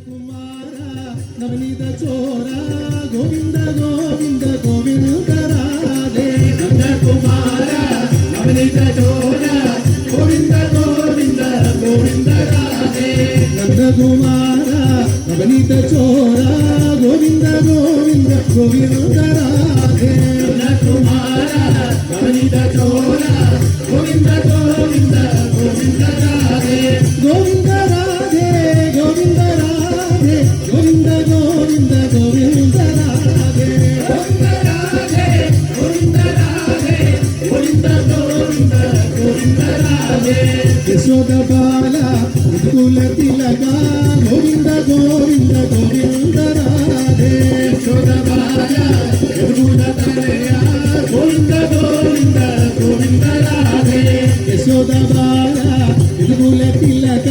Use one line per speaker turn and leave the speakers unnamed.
కుమార నవనీత చోర గోవింద గోవింద గోవింద రాధే నంద కుమార నవనీత చోర గోవింద గోవింద గోవింద రాధే నంద కుమార నవనీత చోర గోవింద గోవింద గోవింద రాధే నంద కుమార నవనీత చోర గోవింద గోవింద గోవింద రాధే గోవింద రాధే గోవింద రాధే గోవింద గోవింద గోవింద రాధే గోవింద రాధే గోవింద రాధే గోవింద గోవింద గోవింద రాధే యశోద బాల ముకుల తిలక గోవింద గోవింద గోవింద రాధే యశోద బాల ముకుల తనయ గోవింద గోవింద గోవింద రాధే యశోద బాల ముకుల తిలక